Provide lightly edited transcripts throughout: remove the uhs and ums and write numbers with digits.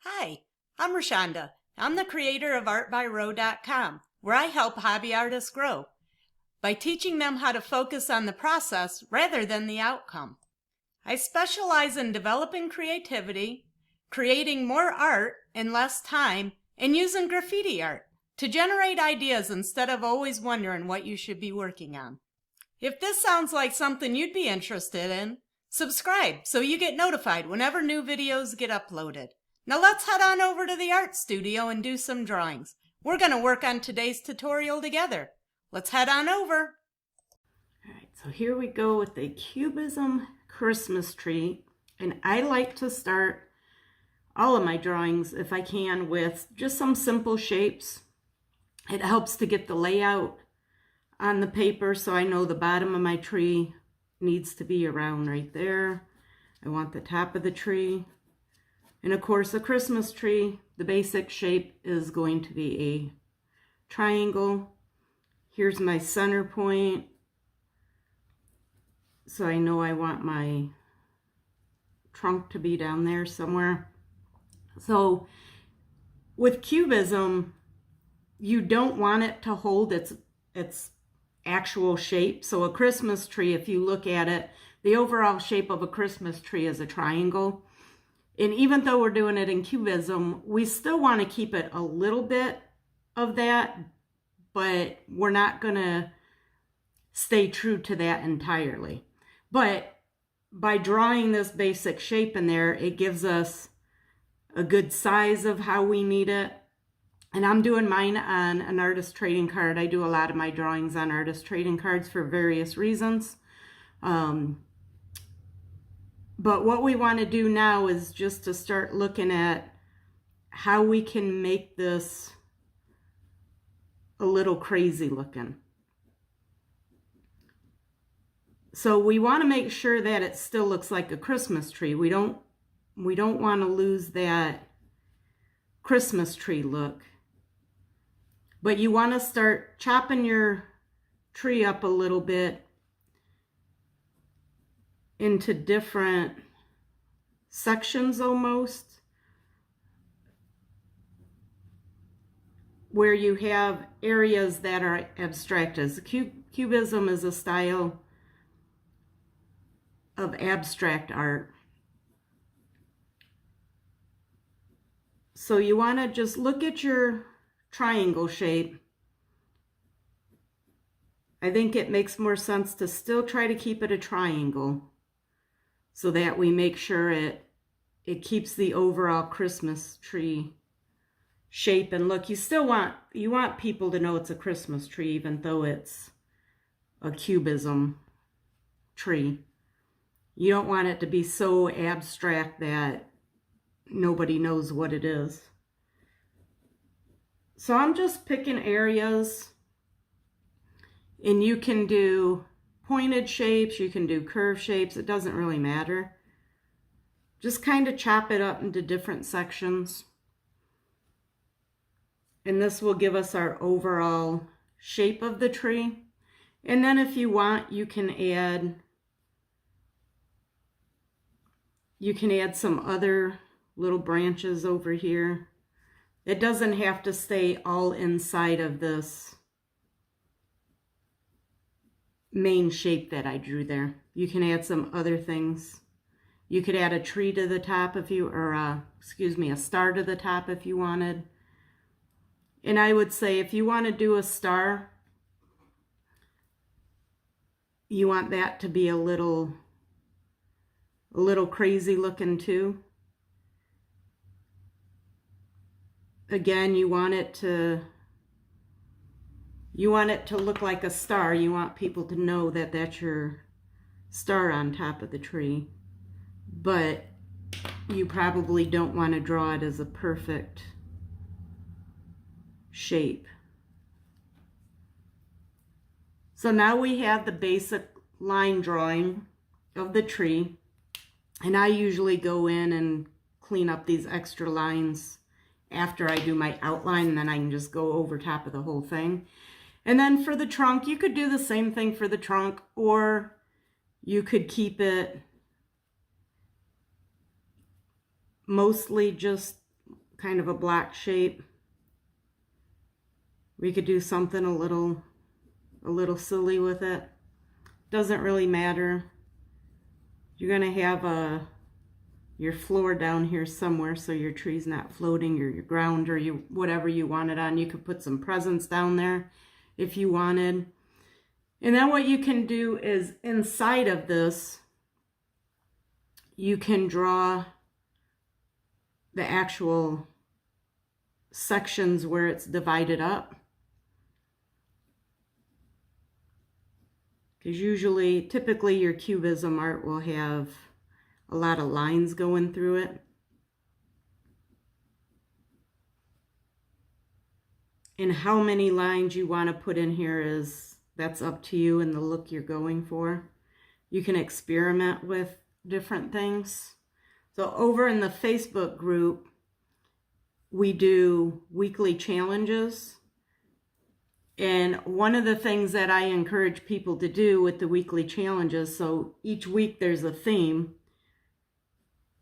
Hi, I'm Rashonda. I'm the creator of ArtByRow.com, where I help hobby artists grow by teaching them how to focus on the process rather than the outcome. I specialize in developing creativity, creating more art in less time, and using graffiti art to generate ideas instead of always wondering what you should be working on. If this sounds like something you'd be interested in, subscribe so you get notified whenever new videos get uploaded. Now let's head on over to the art studio and do some drawings. We're going to work on today's tutorial together. Let's head on over. All right, so here we go with the Cubism Christmas tree. And I like to start all of my drawings, if I can, with just some simple shapes. It helps to get the layout on the paper so I know the bottom of my tree needs to be around right there. I want the top of the tree. And of course, a Christmas tree, the basic shape is going to be a triangle. Here's my center point. So I know I want my trunk to be down there somewhere. So with Cubism, you don't want it to hold its actual shape. So a Christmas tree, if you look at it, the overall shape of a Christmas tree is a triangle. And even though we're doing it in Cubism, we still want to keep it a little bit of that, but we're not going to stay true to that entirely. But by drawing this basic shape in there, it gives us a good size of how we need it. And I'm doing mine on an artist trading card. I do a lot of my drawings on artist trading cards for various reasons. But what we want to do now is just to start looking at how we can make this a little crazy looking. So we want to make sure that it still looks like a Christmas tree. We don't want to lose that Christmas tree look. But you want to start chopping your tree up a little bit into different sections almost, where you have areas that are abstract. As Cubism is a style of abstract art. So you want to just look at your triangle shape. I think it makes more sense to still try to keep it a triangle so that we make sure it keeps the overall Christmas tree shape and look. You want people to know it's a Christmas tree even though it's a Cubism tree. You don't want it to be so abstract that nobody knows what it is. So I'm just picking areas, and you can do pointed shapes, you can do curved shapes, it doesn't really matter. Just kind of chop it up into different sections. And this will give us our overall shape of the tree. And then if you want, you can add some other little branches over here. It doesn't have to stay all inside of this main shape that I drew there. You can add some other things. You could add a tree to the top if you, or a star to the top if you wanted. And I would say if you want to do a star, you want that to be a little crazy looking too. Again, you want it to look like a star. You want people to know that that's your star on top of the tree. But you probably don't want to draw it as a perfect shape. So now we have the basic line drawing of the tree. And I usually go in and clean up these extra lines after I do my outline, and then I can just go over top of the whole thing. And then for the trunk, you could do the same thing for the trunk, or you could keep it mostly just kind of a black shape. We could do something a little silly with it. Doesn't really matter. You're gonna have your floor down here somewhere so your tree's not floating, or your ground, or whatever you want it on. You could put some presents down there if you wanted. And then what you can do is inside of this, you can draw the actual sections where it's divided up. Because typically your Cubism art will have a lot of lines going through it. And how many lines you want to put in here that's up to you and the look you're going for. You can experiment with different things. So over in the Facebook group, we do weekly challenges. And one of the things that I encourage people to do with the weekly challenges, so each week there's a theme.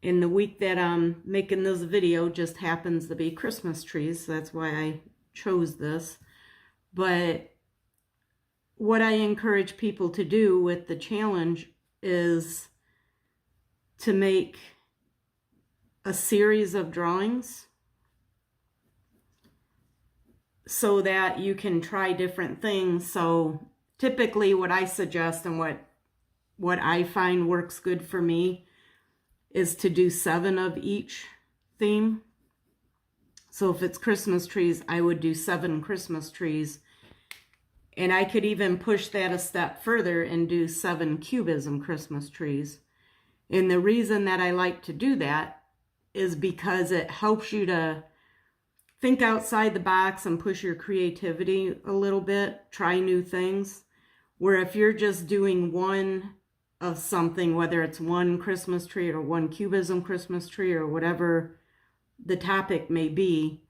In the week that I'm making this video just happens to be Christmas trees, so that's why I chose this. But what I encourage people to do with the challenge is to make a series of drawings so that you can try different things. So typically what I suggest and what I find works good for me is to do 7 of each theme. So if it's Christmas trees, I would do 7 Christmas trees. And I could even push that a step further and do 7 Cubism Christmas trees. And the reason that I like to do that is because it helps you to think outside the box and push your creativity a little bit, try new things. Where if you're just doing one of something, whether it's 1 Christmas tree or 1 Cubism Christmas tree or whatever the topic may be,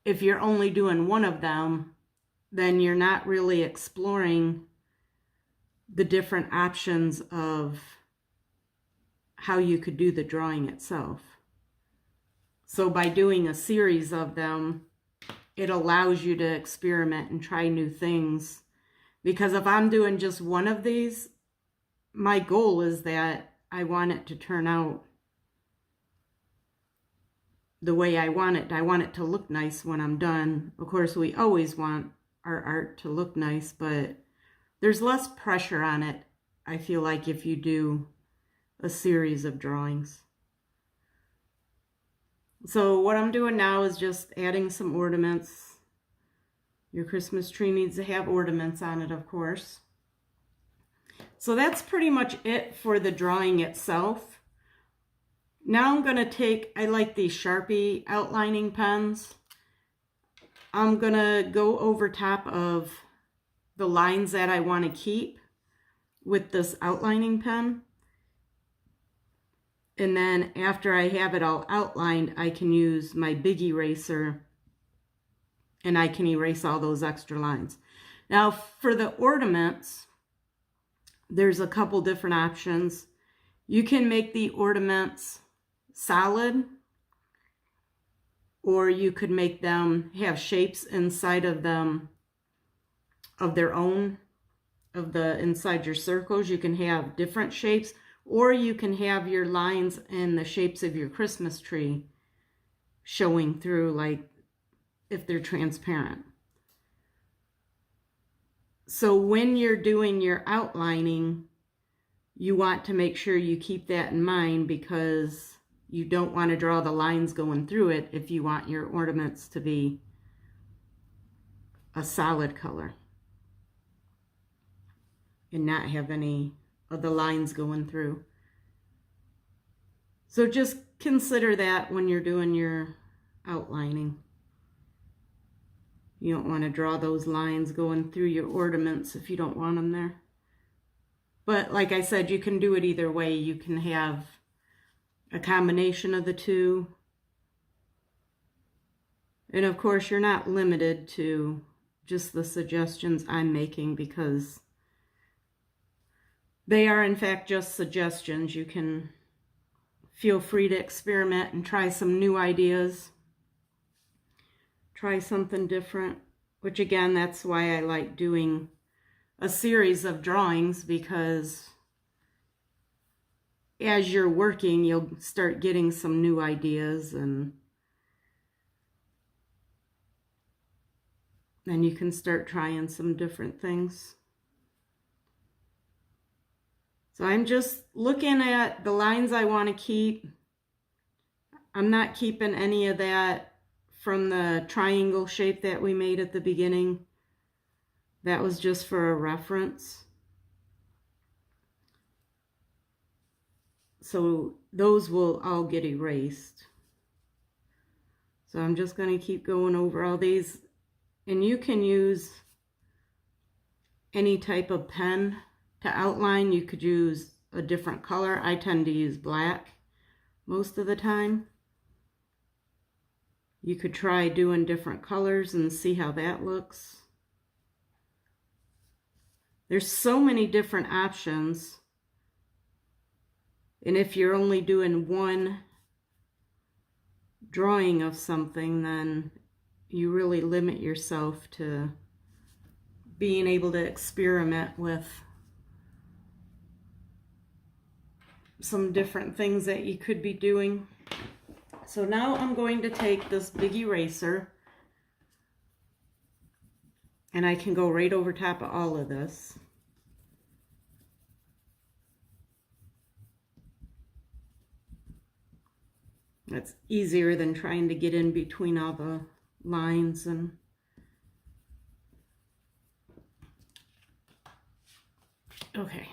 if you're only doing one of them, then you're not really exploring the different options of how you could do the drawing itself. So by doing a series of them, it allows you to experiment and try new things. Because if I'm doing just one of these, my goal is that I want it to turn out the way I want it. I want it to look nice when I'm done. Of course, we always want our art to look nice, but there's less pressure on it, I feel like, if you do a series of drawings. So what I'm doing now is just adding some ornaments. Your Christmas tree needs to have ornaments on it, of course. So that's pretty much it for the drawing itself. Now I'm going to take, I like these Sharpie outlining pens. I'm going to go over top of the lines that I want to keep with this outlining pen. And then after I have it all outlined, I can use my big eraser and I can erase all those extra lines. Now for the ornaments, there's a couple different options. You can make the ornaments solid, or you could make them have shapes inside of them of their own, inside your circles. You can have different shapes, or you can have your lines and the shapes of your Christmas tree showing through, like if they're transparent. So when you're doing your outlining, you want to make sure you keep that in mind, because you don't want to draw the lines going through it if you want your ornaments to be a solid color and not have any of the lines going through. So just consider that when you're doing your outlining. You don't want to draw those lines going through your ornaments if you don't want them there. But like I said, you can do it either way. You can have a combination of the two. And of course, you're not limited to just the suggestions I'm making, because they are in fact just suggestions. You can feel free to experiment and try some new ideas. Try something different, which again, that's why I like doing a series of drawings, because as you're working, you'll start getting some new ideas, and then you can start trying some different things. So I'm just looking at the lines I want to keep. I'm not keeping any of that from the triangle shape that we made at the beginning. That was just for a reference. So those will all get erased. So I'm just going to keep going over all these. And you can use any type of pen to outline. You could use a different color. I tend to use black most of the time. You could try doing different colors and see how that looks. There's so many different options. And if you're only doing one drawing of something, then you really limit yourself to being able to experiment with some different things that you could be doing. So now I'm going to take this big eraser, and I can go right over top of all of this. That's easier than trying to get in between all the lines. And okay,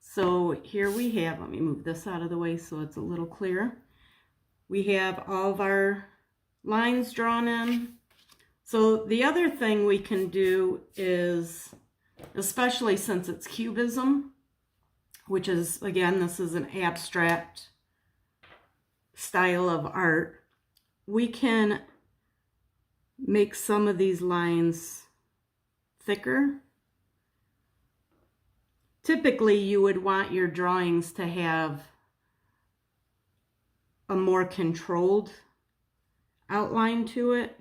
so here we have, let me move this out of the way so it's a little clearer. We have all of our lines drawn in. So the other thing we can do is, especially since it's Cubism, which is, again, this is an abstract style of art, we can make some of these lines thicker. Typically, you would want your drawings to have a more controlled outline to it,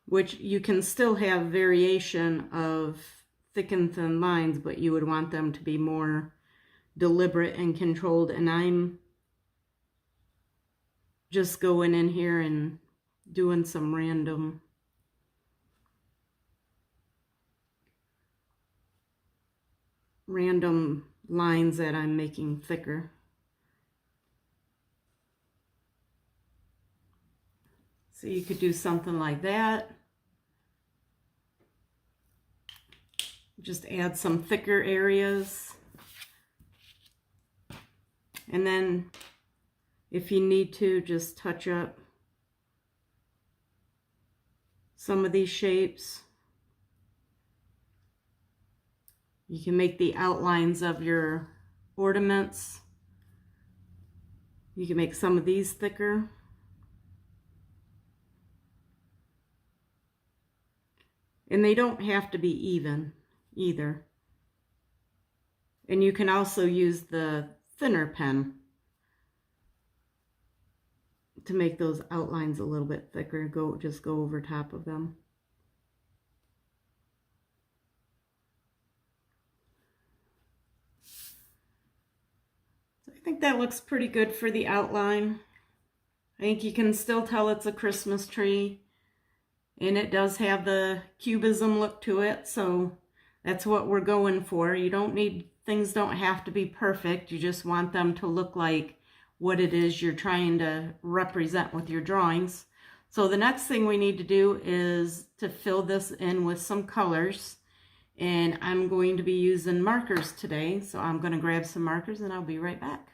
which you can still have variation of thick and thin lines, but you would want them to be more deliberate and controlled. And I'm just going in here and doing some random lines that I'm making thicker. So you could do something like that. Just add some thicker areas. And then if you need to, just touch up some of these shapes. You can make the outlines of your ornaments. You can make some of these thicker. And they don't have to be even either. And you can also use the thinner pen to make those outlines a little bit thicker. Just go over top of them. So I think that looks pretty good for the outline. I think you can still tell it's a Christmas tree. And it does have the Cubism look to it, so that's what we're going for. Things don't have to be perfect. You just want them to look like what it is you're trying to represent with your drawings. So the next thing we need to do is to fill this in with some colors. And I'm going to be using markers today, so I'm going to grab some markers and I'll be right back.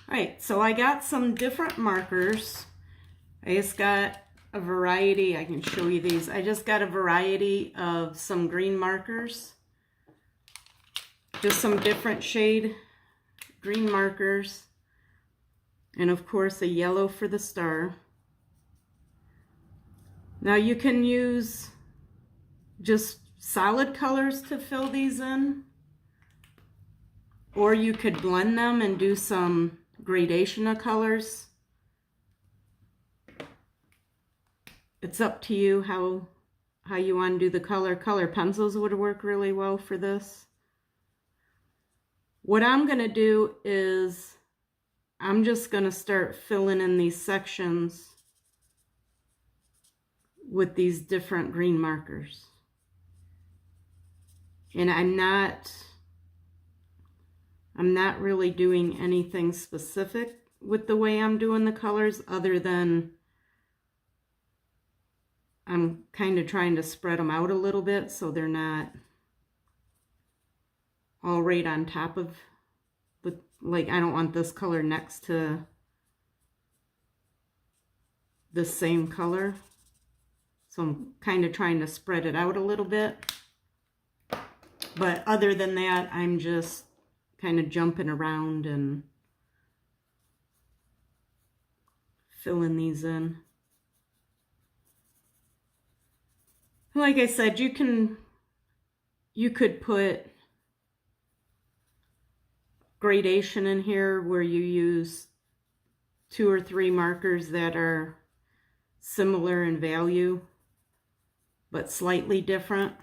All right, so I got some different markers. I just got a variety. I can show you these. I just got a variety of some green markers, just some different shade green markers, and of course a yellow for the star. Now you can use just solid colors to fill these in, or you could blend them and do some gradation of colors. It's up to you how you want to do the color. Color pencils would work really well for this. What I'm going to do is I'm just going to start filling in these sections with these different green markers. And I'm not really doing anything specific with the way I'm doing the colors, other than I'm kind of trying to spread them out a little bit so they're not all right on top of the, like, I don't want this color next to the same color. So I'm kind of trying to spread it out a little bit. But other than that, I'm just kind of jumping around and filling these in. Like I said, you could put gradation in here where you use 2 or 3 markers that are similar in value but slightly different,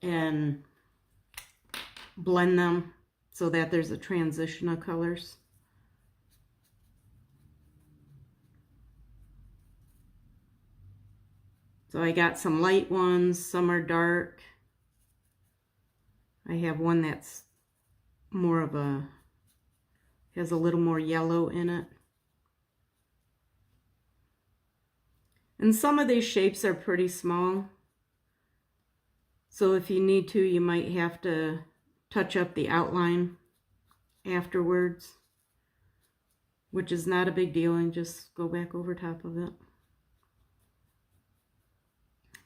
and blend them so that there's a transition of colors. So I got some light ones, some are dark. I have one that's more of has a little more yellow in it. And some of these shapes are pretty small. So if you need to, you might have to touch up the outline afterwards, which is not a big deal, and just go back over top of it.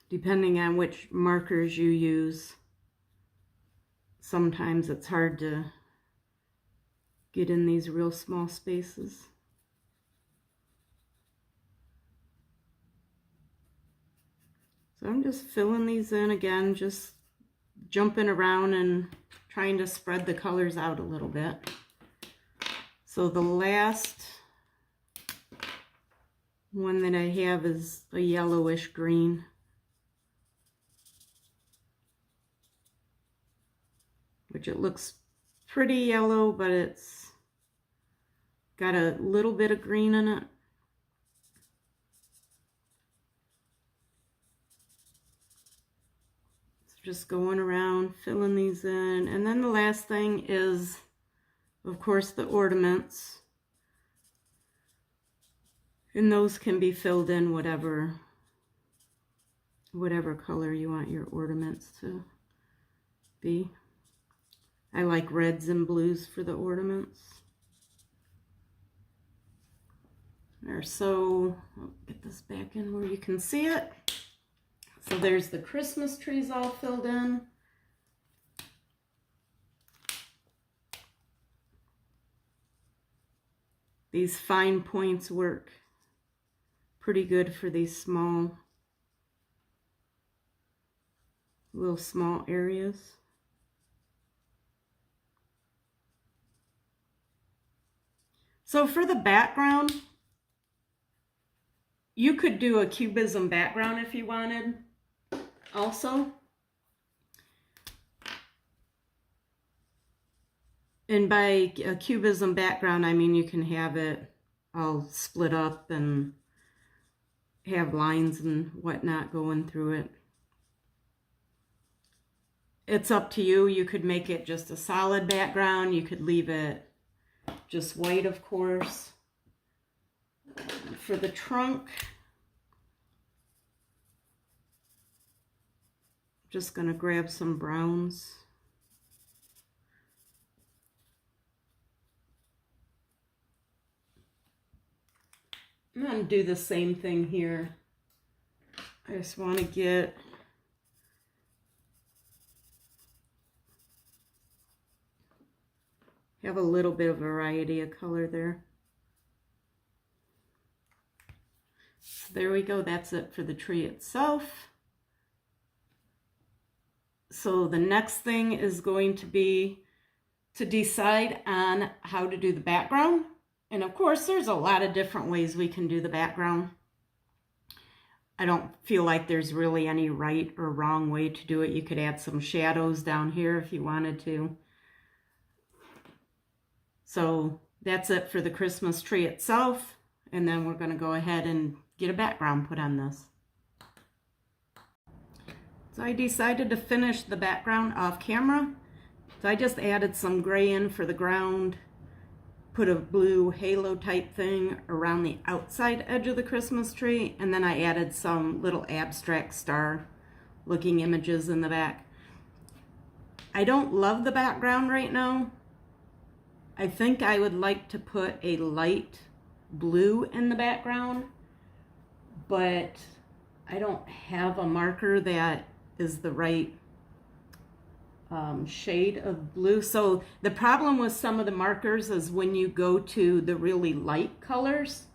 Depending on which markers you use, sometimes it's hard to get in these real small spaces. So I'm just filling these in again, just jumping around and trying to spread the colors out a little bit. So the last one that I have is a yellowish green. Which it looks pretty yellow, but it's got a little bit of green in it. So just going around, filling these in. And then the last thing is, of course, the ornaments. And those can be filled in whatever color you want your ornaments to be. I like reds and blues for the ornaments. There, so I'll get this back in where you can see it. So there's the Christmas trees all filled in. These fine points work pretty good for these small, little small areas. So for the background, you could do a Cubism background if you wanted also. And by a Cubism background, I mean you can have it all split up and have lines and whatnot going through it. It's up to you. You could make it just a solid background. You could leave it just white, of course. For the trunk, I'm just going to grab some browns. I'm going to do the same thing here. I just want to have a little bit of variety of color there. So there we go. That's it for the tree itself. So the next thing is going to be to decide on how to do the background. And of course, there's a lot of different ways we can do the background. I don't feel like there's really any right or wrong way to do it. You could add some shadows down here if you wanted to. So that's it for the Christmas tree itself. And then we're going to go ahead and get a background put on this. So I decided to finish the background off camera. So I just added some gray in for the ground, put a blue halo type thing around the outside edge of the Christmas tree, and then I added some little abstract star looking images in the back. I don't love the background right now. I think I would like to put a light blue in the background, but I don't have a marker that is the right shade of blue. So the problem with some of the markers is when you go to the really light colors,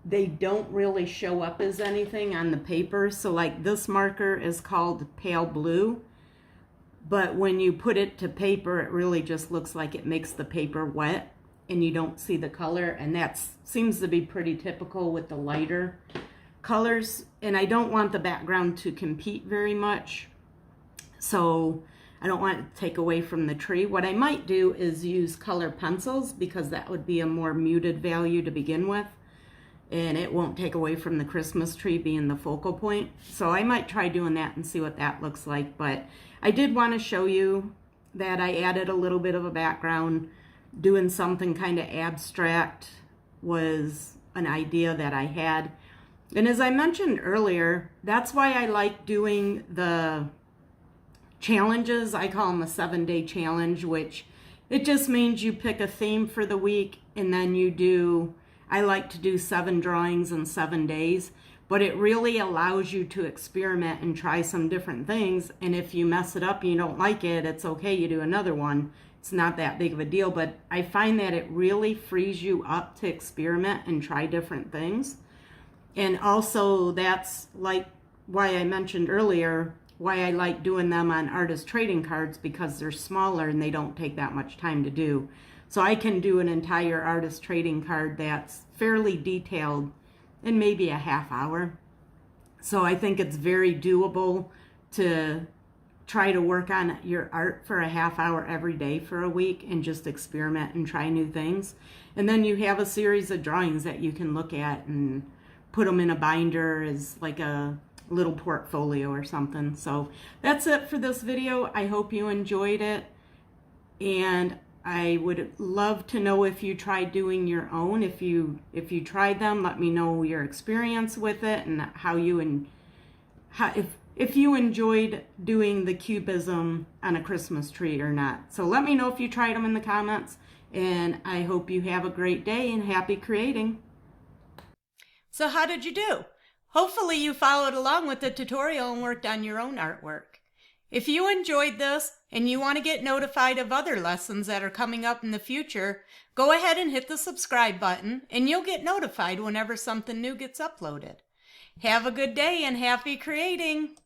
they don't really show up as anything on the paper. So like this marker is called pale blue, but when you put it to paper, it really just looks like it makes the paper wet and you don't see the color. And that seems to be pretty typical with the lighter colors. And I don't want the background to compete very much. So I don't want it to take away from the tree. What I might do is use color pencils because that would be a more muted value to begin with. And it won't take away from the Christmas tree being the focal point. So I might try doing that and see what that looks like. But I did want to show you that I added a little bit of a background. Doing something kind of abstract was an idea that I had. And as I mentioned earlier, that's why I like doing the challenges. I call them a 7-day challenge, which it just means you pick a theme for the week and then you do, I like to do 7 drawings in 7 days, but it really allows you to experiment and try some different things. And if you mess it up and you don't like it, it's okay, you do another one. It's not that big of a deal, but I find that it really frees you up to experiment and try different things. And also that's like why I mentioned earlier why I like doing them on artist trading cards, because they're smaller and they don't take that much time to do. So I can do an entire artist trading card that's fairly detailed in maybe a half hour. So I think it's very doable to try to work on your art for a half hour every day for a week and just experiment and try new things. And then you have a series of drawings that you can look at and put them in a binder as like a little portfolio or something. So that's it for this video. I hope you enjoyed it, and I would love to know if you tried doing your own. If you tried them, let me know your experience with it and how you and how if you enjoyed doing the cubism on a Christmas tree or not. So let me know if you tried them in the comments, and I hope you have a great day and happy creating. So how did you do? Hopefully you followed along with the tutorial and worked on your own artwork. If you enjoyed this and you want to get notified of other lessons that are coming up in the future, go ahead and hit the subscribe button and you'll get notified whenever something new gets uploaded. Have a good day and happy creating!